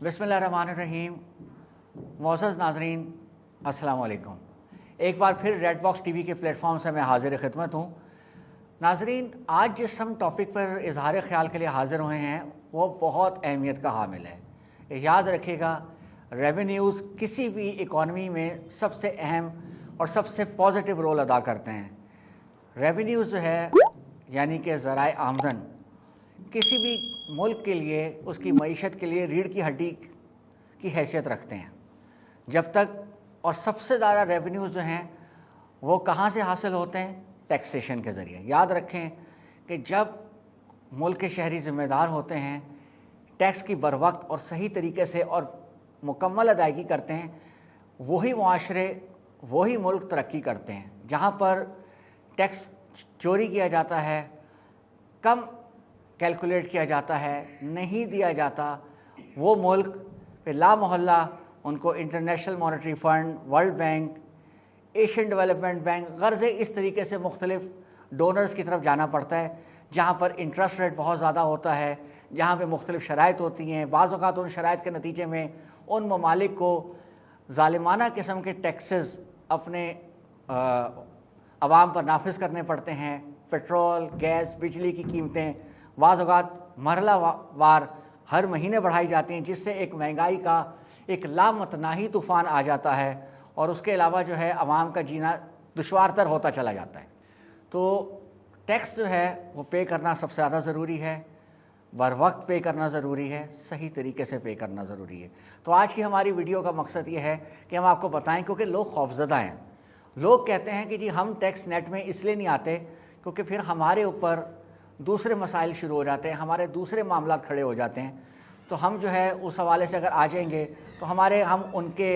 बिस्मिल्लाहिर्रहमानिर्रहीम। मोअज़्ज़ज़ नाज़रीन, अस्सलाम वालेकुम। एक बार फिर रेड बॉक्स टीवी के प्लेटफॉर्म से मैं हाज़िर खिदमत हूँ। नाज़रीन, आज जिस हम टॉपिक पर इजहार ख्याल के लिए हाज़िर हुए हैं वो बहुत अहमियत का हामिल है। याद रखिएगा, रेवेन्यूज़ किसी भी इकॉनमी में सबसे अहम और सबसे पॉजिटिव रोल अदा करते हैं। रेवेन्यूज़ जो है यानी कि ज़राए आमदन किसी भी मुल्क के लिए, उसकी मईशत के लिए रीढ़ की हड्डी की हैसियत रखते हैं। जब तक और सबसे ज़्यादा रेवेन्यूज़ जो हैं वो कहाँ से हासिल होते हैं? टैक्सेशन के ज़रिए। याद रखें कि जब मुल्क के शहरी ज़िम्मेदार होते हैं, टैक्स की बरवक्त और सही तरीके से और मुकम्मल अदायगी करते हैं, वही मुआशरे, वही मुल्क तरक्की करते हैं। जहाँ पर टैक्स चोरी किया जाता है, कम कैलकुलेट किया जाता है, नहीं दिया जाता, वो मुल्क फिर ला मोहल्ला उनको international monetary fund, world bank, Asian development bank, गर्ज़े इस तरीके से मुख्तलिफ़ डोनर्स की तरफ जाना पड़ता है, जहाँ पर इंटरेस्ट रेट बहुत ज़्यादा होता है, जहाँ पे मुख्तलिफ़ शराइत होती हैं। बाज़ औक़ात उन शराइत के नतीजे में उन ममालिक को ज़ालिमाना किस्म के टैक्सेस अपने अवाम पर नाफिज करने पड़ते हैं। पेट्रोल, गैस, बिजली की कीमतें बाज़ औक़ात मरहला वार हर महीने बढ़ाई जाती हैं, जिससे एक महंगाई का एक लामतनाही तूफ़ान आ जाता है और उसके अलावा जो है आवाम का जीना दुश्वारतर होता चला जाता है। तो टैक्स जो है वो पे करना सबसे ज़्यादा ज़रूरी है, बर वक्त पे करना ज़रूरी है, सही तरीके से पे करना ज़रूरी है। तो आज की हमारी वीडियो का मकसद ये है कि हम आपको बताएं, क्योंकि लोग खौफज़दा हैं। लोग कहते हैं कि जी हम टैक्स नेट में इसलिए नहीं आते क्योंकि फिर हमारे ऊपर दूसरे मसाइल शुरू हो जाते हैं, हमारे दूसरे मामलात खड़े हो जाते हैं। तो हम जो है उस हवाले से अगर आ जाएंगे तो हम उनके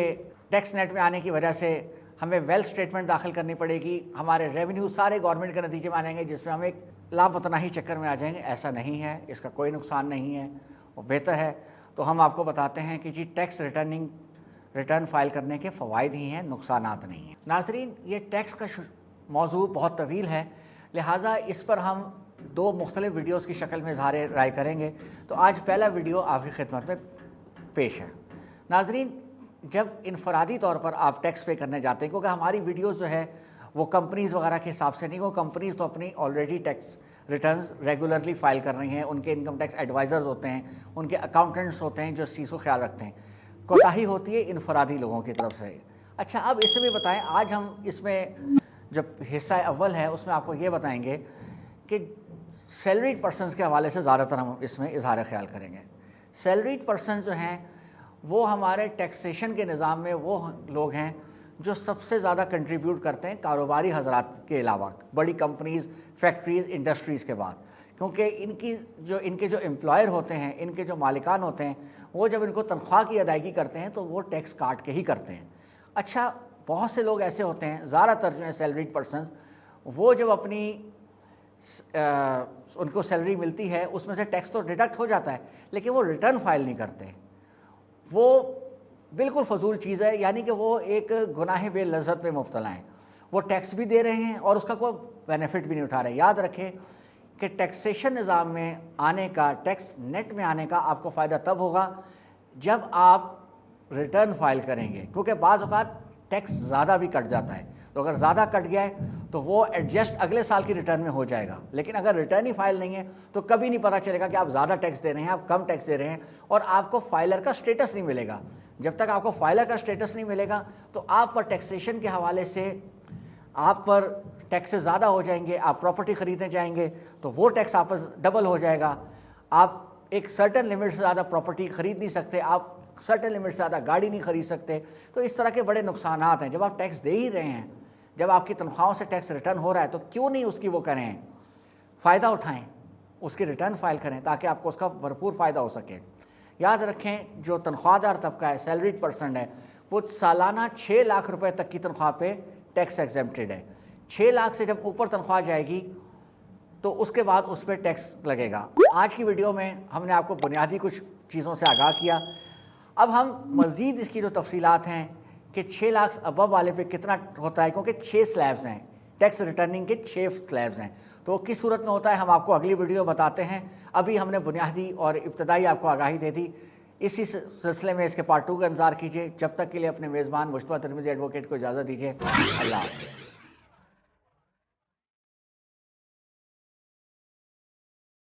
टैक्स नेट में आने की वजह से हमें वेल्थ स्टेटमेंट दाखिल करनी पड़ेगी, हमारे रेवेन्यू सारे गवर्नमेंट के नतीजे में आ जाएंगे, जिसमें हम एक लापतनाही चक्कर में आ जाएंगे। ऐसा नहीं है, इसका कोई नुकसान नहीं है, वो बेहतर है। तो हम आपको बताते हैं कि जी टैक्स रिटर्न फाइल करने के फ़वाइद ही हैं, नुकसानात नहीं हैं। नाज़रीन, ये टैक्स का मौजू बहुत तवील है, लिहाजा इस पर हम दो मुख्तलिफ़ वीडियोज़ की शक्ल में इज़हार राय करेंगे। तो आज पहला वीडियो आपकी खिदमत में पेश है। नाज़रीन, जब इनफरादी तौर पर आप टैक्स पे करने जाते हैं, क्योंकि हमारी वीडियोज़ जो है वो कंपनीज़ वगैरह के हिसाब से नहीं, वो कंपनीज़ तो अपनी already tax returns regularly file कर रही हैं, उनके इनकम टैक्स एडवाइज़र्स होते हैं, उनके अकाउंटेंट्स होते हैं जो इस चीज़ को ख्याल रखते हैं। कोताही होती है इनफरादी लोगों की तरफ से। अच्छा, अब इससे भी बताएं, आज हम इसमें जब हिस्सा अव्वल है उसमें आपको ये बताएंगे कि सैलरीड पर्सनस के हवाले से ज़्यादातर हम इसमें इजहार ख्याल करेंगे। सैलरीड पर्सन जो हैं वो हमारे टैक्सेशन के निज़ाम में वो लोग हैं जो सबसे ज़्यादा कंट्रीब्यूट करते हैं, कारोबारी हजरात के अलावा, बड़ी कंपनीज़, फैक्ट्रीज़, इंडस्ट्रीज़ के बाद। क्योंकि इनके जो एम्प्लॉयर होते हैं, इनके जो मालिकान होते हैं, वो जब इनको तनख्वाह की अदायगी करते हैं तो वो टैक्स काट के ही करते हैं। अच्छा, बहुत से लोग ऐसे होते हैं, ज़्यादातर जो हैं सैलरीड पर्सन, वो जब अपनी उनको सैलरी मिलती है उसमें से टैक्स तो डिडक्ट हो जाता है, लेकिन वो रिटर्न फाइल नहीं करते। वो बिल्कुल फजूल चीज़ है, यानी कि वो एक गुनाह बेलज़्ज़त में मुब्तला हैं। वो टैक्स भी दे रहे हैं और उसका कोई बेनिफिट भी नहीं उठा रहे। याद रखें कि टैक्सेशन निज़ाम में आने का, टैक्स नेट में आने का आपको फ़ायदा तब होगा जब आप रिटर्न फाइल करेंगे, क्योंकि बाज़ औक़ात टैक्स ज़्यादा भी कट जाता है। तो अगर ज़्यादा कट गया है तो वो एडजस्ट अगले साल की रिटर्न में हो जाएगा, लेकिन अगर रिटर्न ही फाइल नहीं है तो कभी नहीं पता चलेगा कि आप ज़्यादा टैक्स दे रहे हैं, आप कम टैक्स दे रहे हैं, और आपको फाइलर का स्टेटस नहीं मिलेगा। जब तक आपको फाइलर का स्टेटस नहीं मिलेगा तो आप पर टैक्सेशन के हवाले से आप पर टैक्सेस ज़्यादा हो जाएंगे। आप प्रॉपर्टी ख़रीदने जाएंगे तो वो टैक्स आप पर डबल हो जाएगा। आप एक सर्टन लिमिट से ज़्यादा प्रॉपर्टी ख़रीद नहीं सकते, आप सर्टन लिमिट से ज़्यादा गाड़ी नहीं ख़रीद सकते। तो इस तरह के बड़े नुकसानात हैं। जब आप टैक्स दे ही रहे हैं, जब आपकी तनख्वाहों से टैक्स रिटर्न हो रहा है, तो क्यों नहीं उसकी वो करें, फ़ायदा उठाएं, उसकी रिटर्न फाइल करें ताकि आपको उसका भरपूर फ़ायदा हो सके। याद रखें, जो तनख्वाहदार तबका है, सैलरीड पर्सन है, वो सालाना 6 लाख रुपए तक की तनख्वाह पे टैक्स एग्जेम्प्टेड है। 6 लाख से जब ऊपर तनख्वाह जाएगी तो उसके बाद उस पर टैक्स लगेगा। आज की वीडियो में हमने आपको बुनियादी कुछ चीज़ों से आगाह किया। अब हम मज़ीद इसकी जो तफसीलात हैं कि 6 लाख अबव वाले पे कितना होता है, क्योंकि 6 स्लैब्स हैं, टैक्स रिटर्निंग के 6 स्लैब्स हैं, तो किस सूरत में होता है हम आपको अगली वीडियो बताते हैं। अभी हमने बुनियादी और इब्तदाई आपको आगाही दे दी। اسی سلسلے میں اس کے پارٹ 2 کا انتظار کیجیے. جب تک کے لیے اپنے میزبان مصطفیٰ ترمذی ایڈوکیٹ کو اجازت دیجیے. اللہ حافظ.